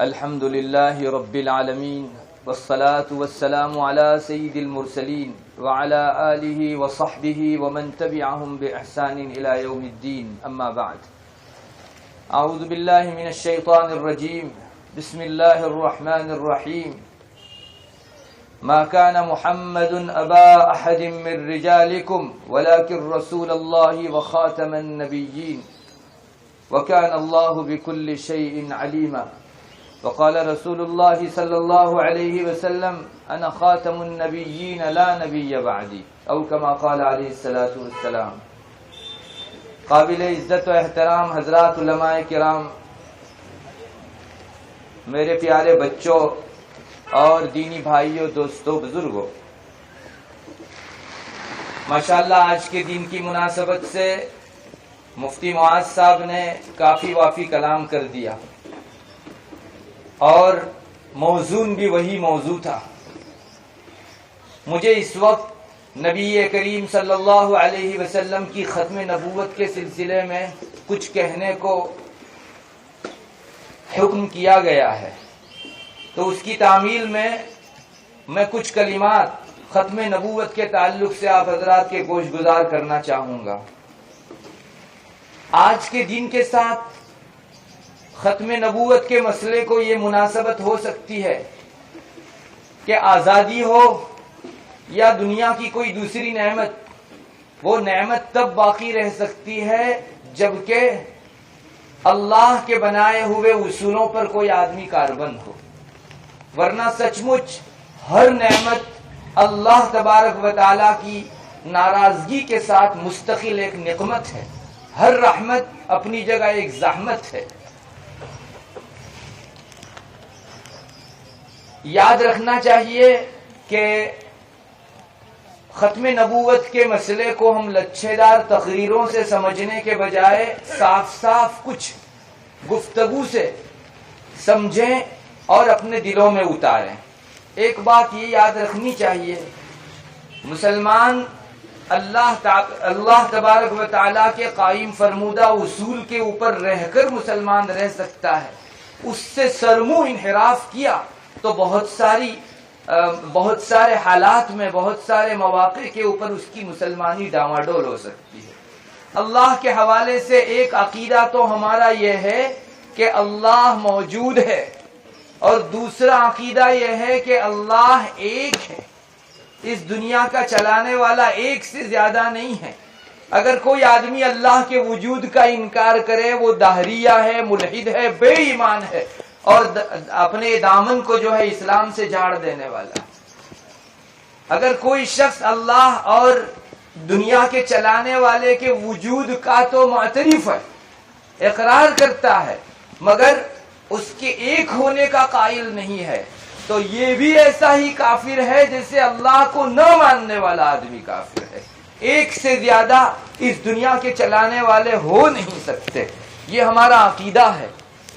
الحمد لله رب العالمين والصلاة والسلام على سيد المرسلين وعلى آله وصحبه ومن تبعهم بإحسان إلى يوم الدين أما بعد أعوذ بالله من الشيطان الرجيم بسم الله الرحمن الرحيم ما كان محمد أبا أحد من رجالكم ولكن رسول الله وخاتم النبيين وكان الله بكل شيء عليما وقال رسول الله صلى الله عليه وسلم أنا خاتم النبيين لا نبي بعدي أو كما قال عليه الصلاة والسلام. قابل عزت و احترام حضرات علماء کرام، میرے پیارے بچوں اور دینی بھائیوں، دوستوں، بزرگوں، ماشاءاللہ آج کے دن کی مناسبت سے مفتی معاذ صاحب نے کافی وافی کلام کر دیا اور موزون بھی وہی موضوع تھا. مجھے اس وقت نبی کریم صلی اللہ علیہ وسلم کی ختم نبوت کے سلسلے میں کچھ کہنے کو حکم کیا گیا ہے، تو اس کی تعمیل میں کچھ کلمات ختم نبوت کے تعلق سے آپ حضرات کے گوش گزار کرنا چاہوں گا. آج کے دن کے ساتھ ختم نبوت کے مسئلے کو یہ مناسبت ہو سکتی ہے کہ آزادی ہو یا دنیا کی کوئی دوسری نعمت، وہ نعمت تب باقی رہ سکتی ہے جبکہ اللہ کے بنائے ہوئے اصولوں پر کوئی آدمی کاربند ہو، ورنہ سچ مچ ہر نعمت اللہ تبارک و تعالی کی ناراضگی کے ساتھ مستقل ایک نقمت ہے. ہر رحمت اپنی جگہ ایک زحمت ہے. یاد رکھنا چاہیے کہ ختم نبوت کے مسئلے کو ہم لچھے دار تقریروں سے سمجھنے کے بجائے صاف صاف کچھ گفتگو سے سمجھیں اور اپنے دلوں میں اتاریں. ایک بات یہ یاد رکھنی چاہیے، مسلمان اللہ تبارک و تعالیٰ کے قائم فرمودہ اصول کے اوپر رہ کر مسلمان رہ سکتا ہے. اس سے سرمو انحراف کیا تو بہت سارے حالات میں، بہت سارے مواقع کے اوپر اس کی مسلمانی ڈاواڈول ہو سکتی ہے. اللہ کے حوالے سے ایک عقیدہ تو ہمارا یہ ہے کہ اللہ موجود ہے، اور دوسرا عقیدہ یہ ہے کہ اللہ ایک ہے. اس دنیا کا چلانے والا ایک سے زیادہ نہیں ہے. اگر کوئی آدمی اللہ کے وجود کا انکار کرے وہ دہریہ ہے، ملحد ہے، بے ایمان ہے، اور اپنے دامن کو جو ہے اسلام سے جھاڑ دینے والا. اگر کوئی شخص اللہ اور دنیا کے چلانے والے کے وجود کا تو معترف ہے، اقرار کرتا ہے، مگر اس کے ایک ہونے کا قائل نہیں ہے، تو یہ بھی ایسا ہی کافر ہے جیسے اللہ کو نہ ماننے والا آدمی کافر ہے. ایک سے زیادہ اس دنیا کے چلانے والے ہو نہیں سکتے. یہ ہمارا عقیدہ ہے.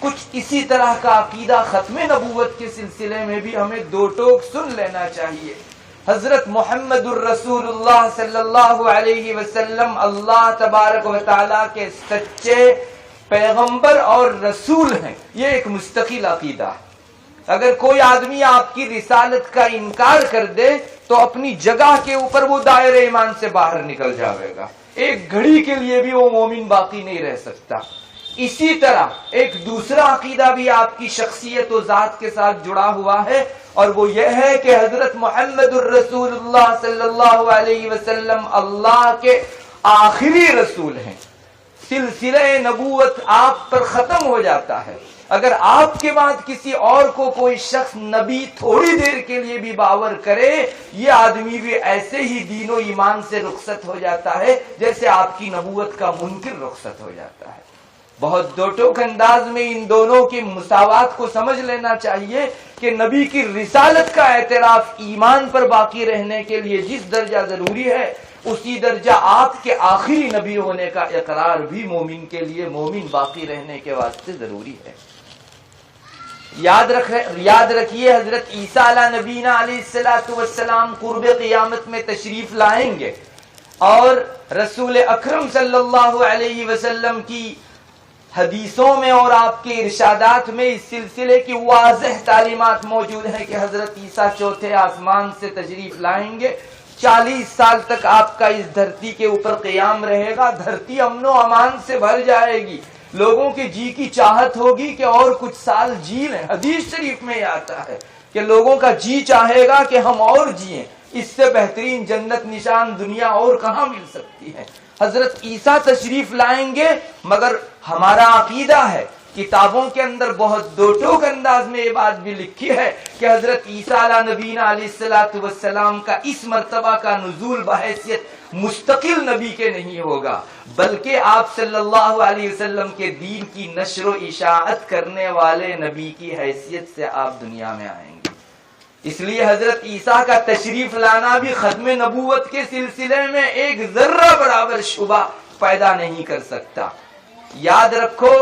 کچھ اسی طرح کا عقیدہ ختم نبوت کے سلسلے میں بھی ہمیں دو ٹوک سن لینا چاہیے. حضرت محمد الرسول اللہ صلی اللہ علیہ وسلم اللہ تبارک و تعالیٰ کے سچے پیغمبر اور رسول ہیں. یہ ایک مستقل عقیدہ ہے. اگر کوئی آدمی آپ کی رسالت کا انکار کر دے تو اپنی جگہ کے اوپر وہ دائرہ ایمان سے باہر نکل جاوے گا. ایک گھڑی کے لیے بھی وہ مومن باقی نہیں رہ سکتا. اسی طرح ایک دوسرا عقیدہ بھی آپ کی شخصیت و ذات کے ساتھ جڑا ہوا ہے، اور وہ یہ ہے کہ حضرت محمد الرسول اللہ صلی اللہ علیہ وسلم اللہ کے آخری رسول ہیں. سلسلہ نبوت آپ پر ختم ہو جاتا ہے. اگر آپ کے بعد کسی اور کو کوئی شخص نبی تھوڑی دیر کے لیے بھی باور کرے، یہ آدمی بھی ایسے ہی دین و ایمان سے رخصت ہو جاتا ہے جیسے آپ کی نبوت کا منکر رخصت ہو جاتا ہے. بہت دو ٹوک انداز میں ان دونوں کی مساوات کو سمجھ لینا چاہیے کہ نبی کی رسالت کا اعتراف ایمان پر باقی رہنے کے لیے جس درجہ ضروری ہے، اسی درجہ آپ کے آخری نبی ہونے کا اقرار بھی مومن کے لیے، مومن باقی رہنے کے واسطے ضروری ہے. یاد رکھیے حضرت عیسیٰ علیہ نبینا علیہ السلام قرب قیامت میں تشریف لائیں گے، اور رسول اکرم صلی اللہ علیہ وسلم کی حدیثوں میں اور آپ کے ارشادات میں اس سلسلے کی واضح تعلیمات موجود ہیں کہ حضرت عیسیٰ چوتھے آسمان سے تشریف لائیں گے، 40 سال تک آپ کا اس دھرتی کے اوپر قیام رہے گا، دھرتی امن و امان سے بھر جائے گی، لوگوں کے جی کی چاہت ہوگی کہ اور کچھ سال جی لیں۔ حدیث شریف میں یہ آتا ہے کہ لوگوں کا جی چاہے گا کہ ہم اور جئیں، اس سے بہترین جنت نشان دنیا اور کہاں مل سکتی ہے۔ حضرت عیسیٰ تشریف لائیں گے، مگر ہمارا عقیدہ ہے، کتابوں کے اندر بہت دو ٹوک انداز میں یہ بات بھی لکھی ہے کہ حضرت عیسیٰ علیہ نبینا علیہ الصلوۃ والسلام کا اس مرتبہ کا نزول بحیثیت مستقل نبی کے نہیں ہوگا، بلکہ آپ صلی اللہ علیہ وسلم کے دین کی نشر و اشاعت کرنے والے نبی کی حیثیت سے آپ دنیا میں آئیں گے۔ اس لیے حضرت عیسیٰ کا تشریف لانا بھی ختم نبوت کے سلسلے میں ایک ذرہ برابر شبہ پیدا نہیں کر سکتا۔ یاد رکھو،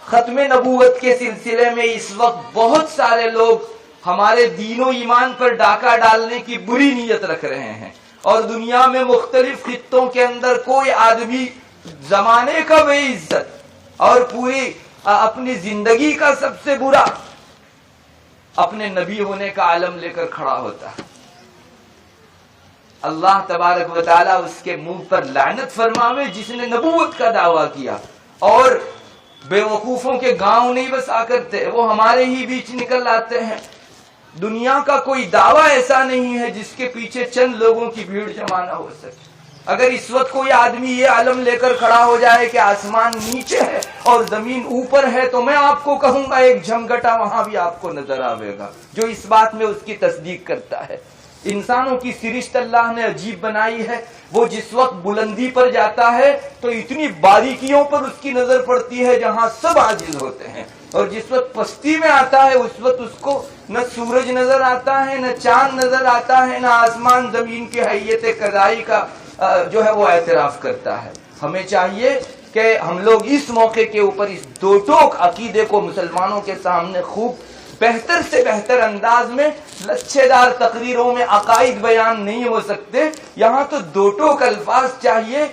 ختم نبوت کے سلسلے میں اس وقت بہت سارے لوگ ہمارے دین و ایمان پر ڈاکہ ڈالنے کی بری نیت رکھ رہے ہیں، اور دنیا میں مختلف خطوں کے اندر کوئی آدمی زمانے کا بے عزت اور پوری اپنی زندگی کا سب سے برا اپنے نبی ہونے کا علم لے کر کھڑا ہوتا ہے۔ اللہ تبارک و تعالیٰ اس کے منہ پر لعنت فرماوے جس نے نبوت کا دعویٰ کیا، اور بے وقوفوں کے گاؤں نہیں بسا کرتے، وہ ہمارے ہی بیچ نکل آتے ہیں۔ دنیا کا کوئی دعویٰ ایسا نہیں ہے جس کے پیچھے چند لوگوں کی بھیڑ جمع نہ ہو سکے۔ اگر اس وقت کوئی آدمی یہ علم لے کر کھڑا ہو جائے کہ آسمان نیچے ہے اور زمین اوپر ہے، تو میں آپ کو کہوں گا ایک جھمگٹا وہاں بھی آپ کو نظر آئے گا جو اس بات میں اس کی تصدیق کرتا ہے۔ انسانوں کی سرشت اللہ نے عجیب بنائی ہے، وہ جس وقت بلندی پر جاتا ہے تو اتنی باریکیوں پر اس کی نظر پڑتی ہے جہاں سب عاجز ہوتے ہیں، اور جس وقت پستی میں آتا ہے اس وقت اس کو نہ سورج نظر آتا ہے، نہ چاند نظر آتا ہے، نہ آسمان زمین کی حیت قضائی کا جو ہے وہ اعتراف کرتا ہے۔ ہمیں چاہیے کہ ہم لوگ اس موقع کے اوپر اس دو ٹوک عقیدے کو مسلمانوں کے سامنے خوب بہتر سے بہتر انداز میں، لچھے دار تقریروں میں عقائد بیان نہیں ہو سکتے، یہاں تو دو ٹوک الفاظ چاہیے،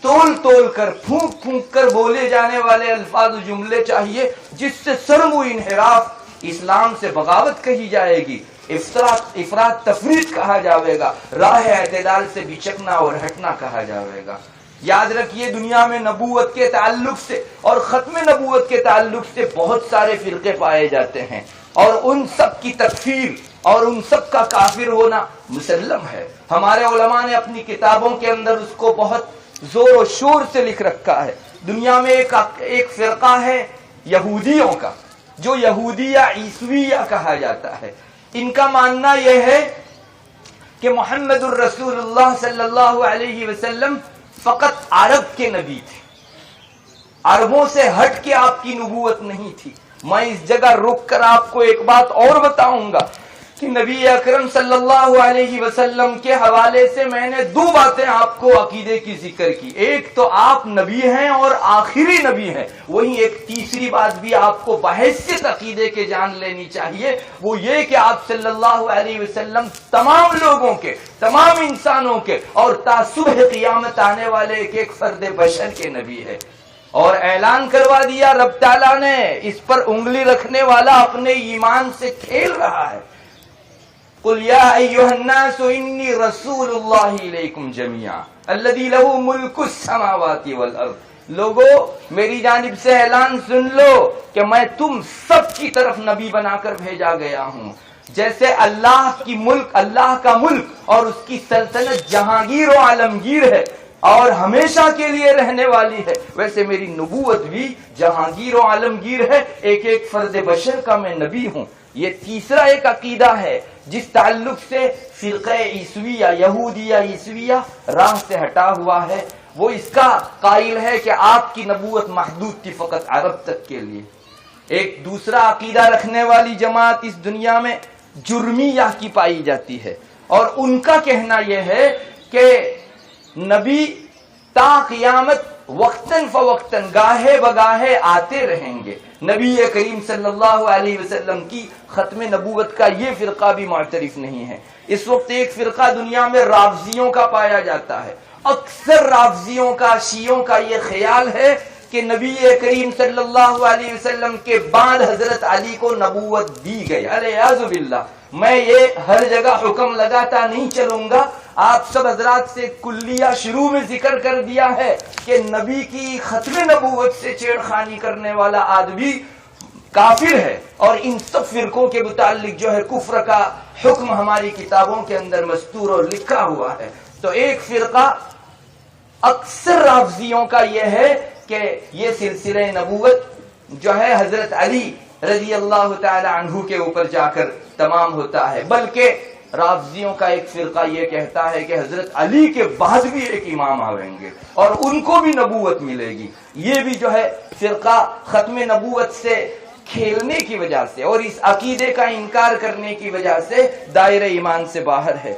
تول تول کر پھونک پھونک کر بولے جانے والے الفاظ و جملے چاہیے جس سے شرم و انحراف، اسلام سے بغاوت کہی جائے گی، افراط تفریط کہا جاوے گا، راہ اعتدال سے بچکنا اور ہٹنا کہا جاوے گا۔ یاد رکھیے، دنیا میں نبوت کے تعلق سے اور ختم نبوت کے تعلق سے بہت سارے فرقے پائے جاتے ہیں، اور ان سب کی تکفیر اور ان سب کا کافر ہونا مسلم ہے۔ ہمارے علماء نے اپنی کتابوں کے اندر اس کو بہت زور و شور سے لکھ رکھا ہے۔ دنیا میں ایک فرقہ ہے یہودیوں کا، جو یہودیہ عیسویہ کہا جاتا ہے۔ ان کا ماننا یہ ہے کہ محمد الرسول اللہ صلی اللہ علیہ وسلم فقط عرب کے نبی تھے، عربوں سے ہٹ کے آپ کی نبوت نہیں تھی۔ میں اس جگہ رک کر آپ کو ایک بات اور بتاؤں گا کہ نبی اکرم صلی اللہ علیہ وسلم کے حوالے سے میں نے دو باتیں آپ کو عقیدے کی ذکر کی، ایک تو آپ نبی ہیں اور آخری نبی ہیں، وہیں ایک تیسری بات بھی آپ کو بحیثیت عقیدے کے جان لینی چاہیے، وہ یہ کہ آپ صلی اللہ علیہ وسلم تمام لوگوں کے، تمام انسانوں کے اور تا صبح قیامت آنے والے ایک ایک فرد بشر کے نبی ہے۔ اور اعلان کروا دیا رب تعالیٰ نے، اس پر انگلی رکھنے والا اپنے ایمان سے کھیل رہا ہے۔ قل یا ایھا الناس انی رسول اللہ الیکم جمیعا الذی لہ ملک السماوات والارض، لوگو میری جانب سے اعلان سن لو کہ میں تم سب کی طرف نبی بنا کر بھیجا گیا ہوں۔ جیسے اللہ کا ملک اور اس کی سلطنت جہانگیر و عالمگیر ہے اور ہمیشہ کے لیے رہنے والی ہے، ویسے میری نبوت بھی جہانگیر و عالمگیر ہے، ایک ایک فرد بشر کا میں نبی ہوں۔ یہ تیسرا ایک عقیدہ ہے جس تعلق سے فرقہ عیسویہ، یہودیہ عیسویہ راہ سے ہٹا ہوا ہے، وہ اس کا قائل ہے کہ آپ کی نبوت محدود تھی فقط عرب تک کے لیے۔ ایک دوسرا عقیدہ رکھنے والی جماعت اس دنیا میں جرمیہ کی پائی جاتی ہے، اور ان کا کہنا یہ ہے کہ نبی تا قیامت وقتاً فوقتاً گاہے بگاہے آتے رہیں گے۔ نبی کریم صلی اللہ علیہ وسلم کی ختم نبوت کا یہ فرقہ بھی معترف نہیں ہے۔ اس وقت ایک فرقہ دنیا میں رافضیوں کا پایا جاتا ہے۔ اکثر رافضیوں کا، شیعوں کا یہ خیال ہے کہ نبی کریم صلی اللہ علیہ وسلم کے بعد حضرت علی کو نبوت دی گئی. الیاذ باللہ. میں یہ ہر جگہ حکم لگاتا نہیں چلوں گا، آپ سب حضرات سے کلیہ شروع میں ذکر کر دیا ہے کہ نبی کی ختم نبوت سے چھیڑخانی کرنے والا آدمی کافر ہے، اور ان سب فرقوں کے متعلق جو ہے کفر کا حکم ہماری کتابوں کے اندر مستور اور لکھا ہوا ہے. تو ایک فرقہ اکثر رافضیوں کا یہ ہے کہ یہ سلسلہ نبوت جو ہے حضرت علی رضی اللہ تعالی عنہ کے اوپر جا کر تمام ہوتا ہے، بلکہ رافضیوں کا ایک فرقہ یہ کہتا ہے کہ حضرت علی کے بعد بھی ایک امام آئیں گے اور ان کو بھی نبوت ملے گی. یہ بھی جو ہے فرقہ ختم نبوت سے کھیلنے کی وجہ سے اور اس عقیدے کا انکار کرنے کی وجہ سے دائرہ ایمان سے باہر ہے.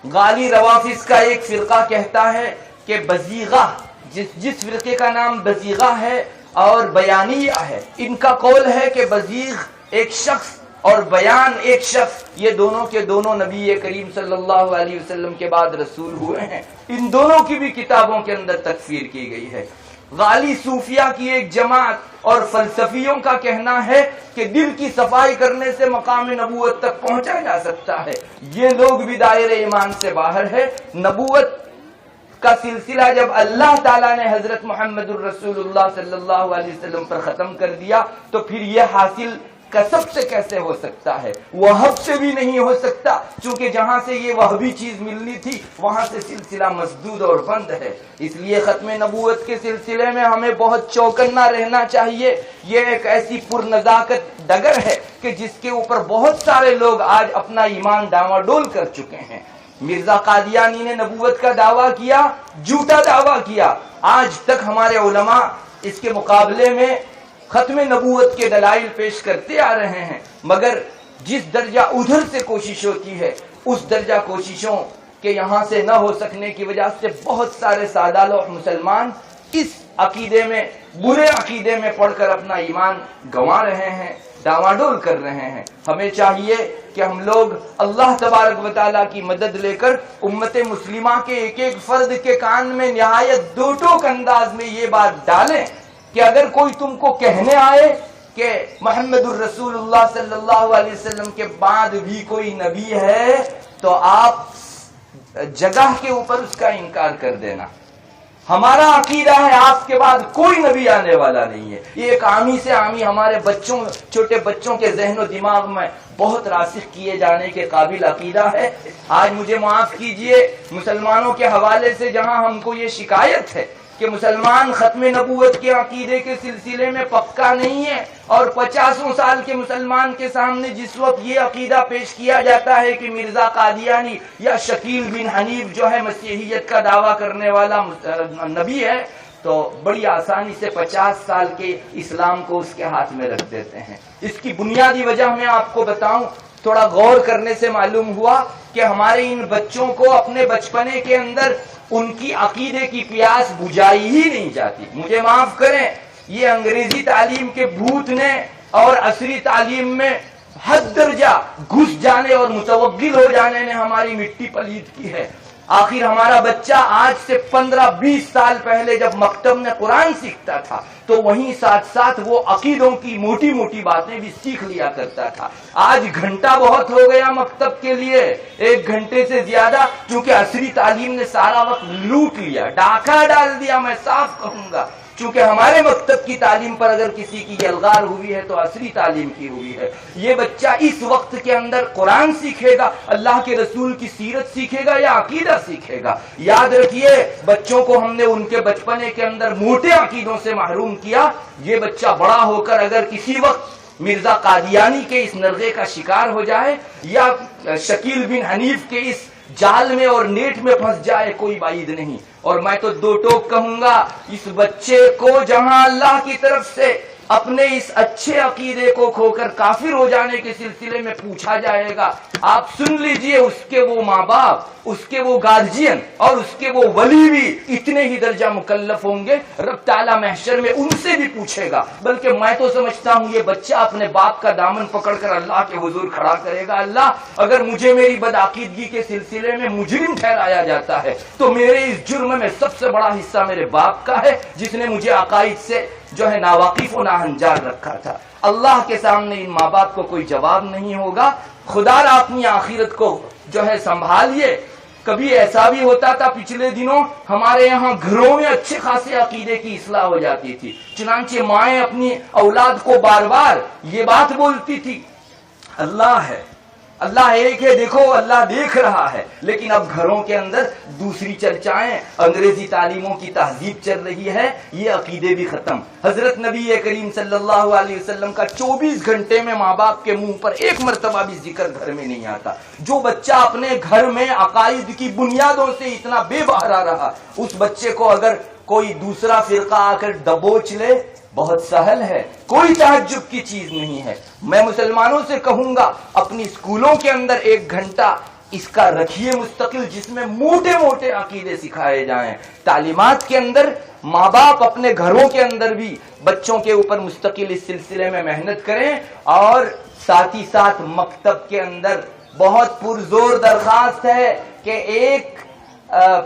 غالی روافظ کا ایک فرقہ کہتا ہے کہ بزیغہ، جس فرقے کا نام بزیغہ ہے اور بیانیہ ہے، ان کا قول ہے کہ بزیغ ایک شخص اور بیان ایک شخص، یہ دونوں کے دونوں نبی کریم صلی اللہ علیہ وسلم کے بعد رسول ہوئے ہیں. ان دونوں کی بھی کتابوں کے اندر تکفیر کی گئی ہے. غالی صوفیہ کی ایک جماعت اور فلسفیوں کا کہنا ہے کہ دل کی صفائی کرنے سے مقام نبوت تک پہنچا جا سکتا ہے. یہ لوگ بھی دائرہ ایمان سے باہر ہے. نبوت کا سلسلہ جب اللہ تعالیٰ نے حضرت محمد الرسول اللہ صلی اللہ علیہ وسلم پر ختم کر دیا تو پھر یہ حاصل کسب سے کیسے ہو سکتا ہے؟ وہب سے بھی نہیں ہو سکتا، چونکہ جہاں سے یہ وہبی چیز ملنی تھی وہاں سے سلسلہ مسدود اور بند ہے. اس لیے ختم نبوت کے سلسلے میں ہمیں بہت چوکنا رہنا چاہیے. یہ ایک ایسی پرنزاکت ڈگر ہے کہ جس کے اوپر بہت سارے لوگ آج اپنا ایمان ڈاواڈول کر چکے ہیں. مرزا قادیانی نے نبوت کا دعویٰ کیا، جھوٹا دعویٰ کیا. آج تک ہمارے علماء اس کے مقابلے میں ختم نبوت کے دلائل پیش کرتے آ رہے ہیں، مگر جس درجہ ادھر سے کوشش ہوتی ہے اس درجہ کوششوں کے یہاں سے نہ ہو سکنے کی وجہ سے بہت سارے سادہ لوح مسلمان اس عقیدے میں، برے عقیدے میں پڑھ کر اپنا ایمان گنوا رہے ہیں، ڈاواڈول کر رہے ہیں. ہمیں چاہیے کہ ہم لوگ اللہ تبارک و تعالیٰ کی مدد لے کر امت مسلمہ کے ایک ایک فرد کے کان میں نہایت دو ٹوک انداز میں یہ بات ڈالیں کہ اگر کوئی تم کو کہنے آئے کہ محمد الرسول اللہ صلی اللہ علیہ وسلم کے بعد بھی کوئی نبی ہے تو آپ جگہ کے اوپر اس کا انکار کر دینا. ہمارا عقیدہ ہے آپ کے بعد کوئی نبی آنے والا نہیں ہے. یہ ایک عامی سے عامی ہمارے بچوں، چھوٹے بچوں کے ذہن و دماغ میں بہت راسخ کیے جانے کے قابل عقیدہ ہے. آج مجھے معاف کیجئے، مسلمانوں کے حوالے سے جہاں ہم کو یہ شکایت ہے کہ مسلمان ختم نبوت کے عقیدے کے سلسلے میں پکا نہیں ہے، اور 50 سال کے مسلمان کے سامنے جس وقت یہ عقیدہ پیش کیا جاتا ہے کہ مرزا قادیانی یا شکیل بن حنیف جو ہے مسیحیت کا دعویٰ کرنے والا نبی ہے، تو بڑی آسانی سے 50 سال کے اسلام کو اس کے ہاتھ میں رکھ دیتے ہیں. اس کی بنیادی وجہ میں آپ کو بتاؤں، تھوڑا غور کرنے سے معلوم ہوا کہ ہمارے ان بچوں کو اپنے بچپنے کے اندر ان کی عقیدے کی پیاس بجھائی ہی نہیں جاتی. مجھے معاف کریں، یہ انگریزی تعلیم کے بھوت نے اور عصری تعلیم میں حد درجہ گھس جانے اور متوغل ہو جانے نے ہماری مٹی پلید کی ہے. آخر ہمارا بچہ آج سے 15-20 سال پہلے جب مکتب میں قرآن سیکھتا تھا تو وہیں ساتھ ساتھ وہ عقیدوں کی موٹی موٹی باتیں بھی سیکھ لیا کرتا تھا. آج گھنٹہ بہت ہو گیا مکتب کے لیے، 1 گھنٹے سے زیادہ، چونکہ عصری تعلیم نے سارا وقت لوٹ لیا، ڈاکہ ڈال دیا. میں صاف کہوں گا، چونکہ ہمارے مکتب کی تعلیم پر اگر کسی کی یلغار ہوئی ہے تو عصری تعلیم کی ہوئی ہے. یہ بچہ اس وقت کے اندر قرآن سیکھے گا، اللہ کے رسول کی سیرت سیکھے گا یا عقیدہ سیکھے گا؟ یاد رکھیے، بچوں کو ہم نے ان کے بچپنے کے اندر موٹے عقیدوں سے محروم کیا. یہ بچہ بڑا ہو کر اگر کسی وقت مرزا قادیانی کے اس نرغے کا شکار ہو جائے یا شکیل بن حنیف کے اس جال میں اور نیٹ میں پھنس جائے، کوئی بعید نہیں. اور میں تو 2 ٹوک کہوں گا، اس بچے کو جہاں اللہ کی طرف سے اپنے اس اچھے عقیدے کو کھو کر کافر ہو جانے کے سلسلے میں پوچھا جائے گا، آپ سن لیجئے اس کے وہ ماں باپ، اس کے وہ گارجین اور اس کے وہ ولی بھی اتنے ہی درجہ مکلف ہوں گے، رب تعالیٰ محشر میں ان سے بھی پوچھے گا۔ بلکہ میں تو سمجھتا ہوں یہ بچہ اپنے باپ کا دامن پکڑ کر اللہ کے حضور کھڑا کرے گا، اللہ اگر مجھے میری بدعقیدگی کے سلسلے میں مجرم ٹھہرایا جاتا ہے تو میرے اس جرم میں سب سے بڑا حصہ میرے باپ کا ہے، جس نے مجھے عقائد سے جو ہے ناواقف و ناہنجار رکھا تھا۔ اللہ کے سامنے ان ماں باپ کو کوئی جواب نہیں ہوگا۔ خدا را اپنی آخرت کو جو ہے سنبھالیے۔ کبھی ایسا بھی ہوتا تھا پچھلے دنوں ہمارے یہاں گھروں میں اچھے خاصے عقیدے کی اصلاح ہو جاتی تھی، چنانچہ مائیں اپنی اولاد کو بار بار یہ بات بولتی تھی، اللہ ہے، اللہ ایک ہے، دیکھو اللہ دیکھ رہا ہے۔ لیکن اب گھروں کے اندر دوسری چرچائیں، انگریزی تعلیموں کی تہذیب چل رہی ہے، یہ عقیدے بھی ختم۔ حضرت نبی کریم صلی اللہ علیہ وسلم کا 24 گھنٹے میں ماں باپ کے منہ پر ایک مرتبہ بھی ذکر گھر میں نہیں آتا۔ جو بچہ اپنے گھر میں عقائد کی بنیادوں سے اتنا بے بہرا رہا، اس بچے کو اگر کوئی دوسرا فرقہ آ کر دبوچ لے بہت سہل ہے، کوئی تعجب کی چیز نہیں ہے۔ میں مسلمانوں سے کہوں گا اپنی اسکولوں کے اندر 1 گھنٹہ اس کا رکھیے مستقل، جس میں موٹے موٹے عقیدے سکھائے جائیں۔ تعلیمات کے اندر ماں باپ اپنے گھروں کے اندر بھی بچوں کے اوپر مستقل اس سلسلے میں محنت کریں، اور ساتھ ہی ساتھ مکتب کے اندر بہت پرزور درخواست ہے کہ ایک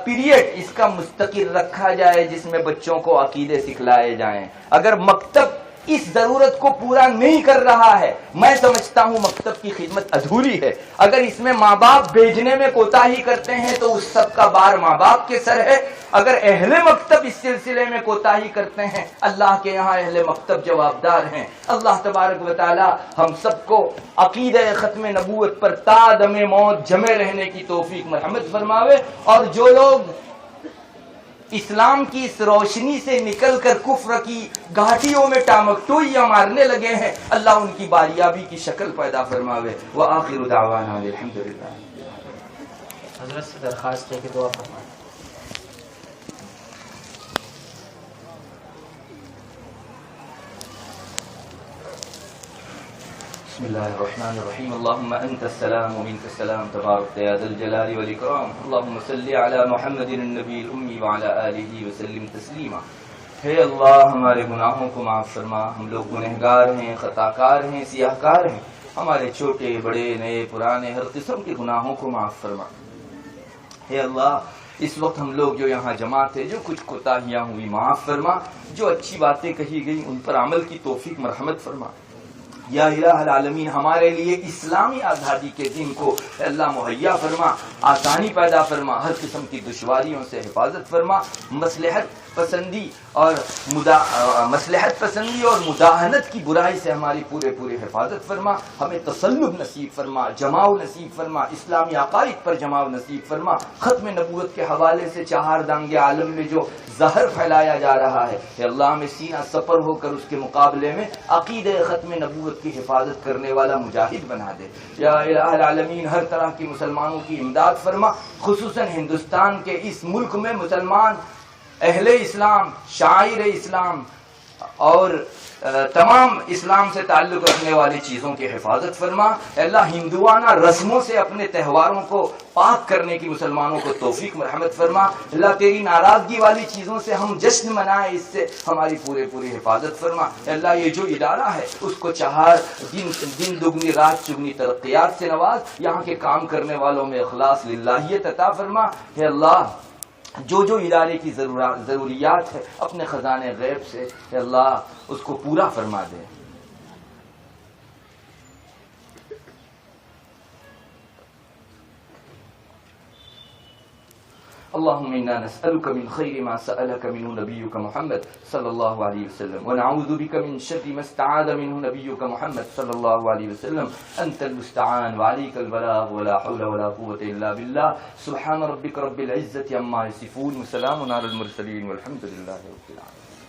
پیریڈ اس کا مستقل رکھا جائے جس میں بچوں کو عقیدے سکھلائے جائیں۔ اگر مکتب اس ضرورت کو پورا نہیں کر رہا ہے، میں سمجھتا ہوں مکتب کی خدمت ادھوری ہے۔ اگر اس میں ماں باپ بھیجنے میں کوتاہی کرتے ہیں تو اس سب کا بار ماں باپ کے سر ہے۔ اگر اہل مکتب اس سلسلے میں کوتاہی کرتے ہیں، اللہ کے یہاں اہل مکتب جوابدار ہیں۔ اللہ تبارک و تعالی ہم سب کو عقیدہ ختم نبوت پر تا دم موت جمے رہنے کی توفیق مرحمت فرماوے، اور جو لوگ اسلام کی اس روشنی سے نکل کر کفر کی گھاٹیوں میں ٹامکٹوئیاں مارنے لگے ہیں، اللہ ان کی باریابی کی شکل پیدا فرماوے۔ وآخر دعوانا الحمدللہ۔ حضرت سے درخواست ہے کہ دعا فرمائیں۔ بسم اللہ الرحمن الرحیم۔ اللہم انت السلام ومنک السلام تبارک یا ذا الجلال والاکرام۔ اللہم صلی علی محمد النبی الامی وعلی آلہ وسلم تسلیما۔ ہے اللہ ہمارے گناہوں کو معاف فرما، ہم لوگ گنہگار ہیں، خطاکار ہیں، سیاہکار ہیں، ہمارے چھوٹے بڑے نئے پرانے ہر قسم کے گناہوں کو معاف فرما۔ ہے اللہ اس وقت ہم لوگ جو یہاں جمع تھے، جو کچھ کوتاہیاں ہوئی معاف فرما، جو اچھی باتیں کہی گئی ان پر عمل کی توفیق مرحمت فرما۔ یا الہ العالمین ہمارے لیے اسلامی آزادی کے دن کو اللہ مہیا فرما، آسانی پیدا فرما، ہر قسم کی دشواریوں سے حفاظت فرما، مصلحت پسندی اور مداہنت کی برائی سے ہماری پورے حفاظت فرما، ہمیں تسلط نصیب فرما، جماؤ نصیب فرما، اسلامی عقائد پر جماؤ نصیب فرما۔ ختم نبوت کے حوالے سے 4 دانگ عالم میں جو زہر پھیلایا جا رہا ہے، کہ اللہ ہمیں سینہ سپر ہو کر اس کے مقابلے میں عقیدہ ختم نبوت کی حفاظت کرنے والا مجاہد بنا دے۔ یا الہ العالمین ہر طرح کی مسلمانوں کی امداد فرما، خصوصاً ہندوستان کے اس ملک میں مسلمان اہل اسلام، شاعر اسلام اور تمام اسلام سے تعلق رکھنے والی چیزوں کی حفاظت فرما۔ اللہ ہندوانہ رسموں سے اپنے تہواروں کو پاک کرنے کی مسلمانوں کو توفیق مرحمت فرما۔ اللہ تیری ناراضگی والی چیزوں سے ہم جشن منائیں، اس سے ہماری پوری حفاظت فرما۔ اللہ یہ جو ادارہ ہے اس کو 4 دن دگنی رات چگنی ترقیات سے نواز، یہاں کے کام کرنے والوں میں اخلاص للہیت عطا فرما۔ ہے اللہ جو ادارے کی ضروریات ہے اپنے خزانے غیب سے اے اللہ اس کو پورا فرما دے۔ اللهم إنا نسألك من خير ما سألك منه نبيك محمد صلى الله عليه وسلم، ونعوذ بك من شر ما استعاذ منه نبيك محمد صلى الله عليه وسلم، أنت المستعان وعليك البلاغ ولا حول ولا قوة إلا بالله۔ سبحان ربك رب العزة عما يصفون وسلام على المرسلين والحمد لله رب العالمين۔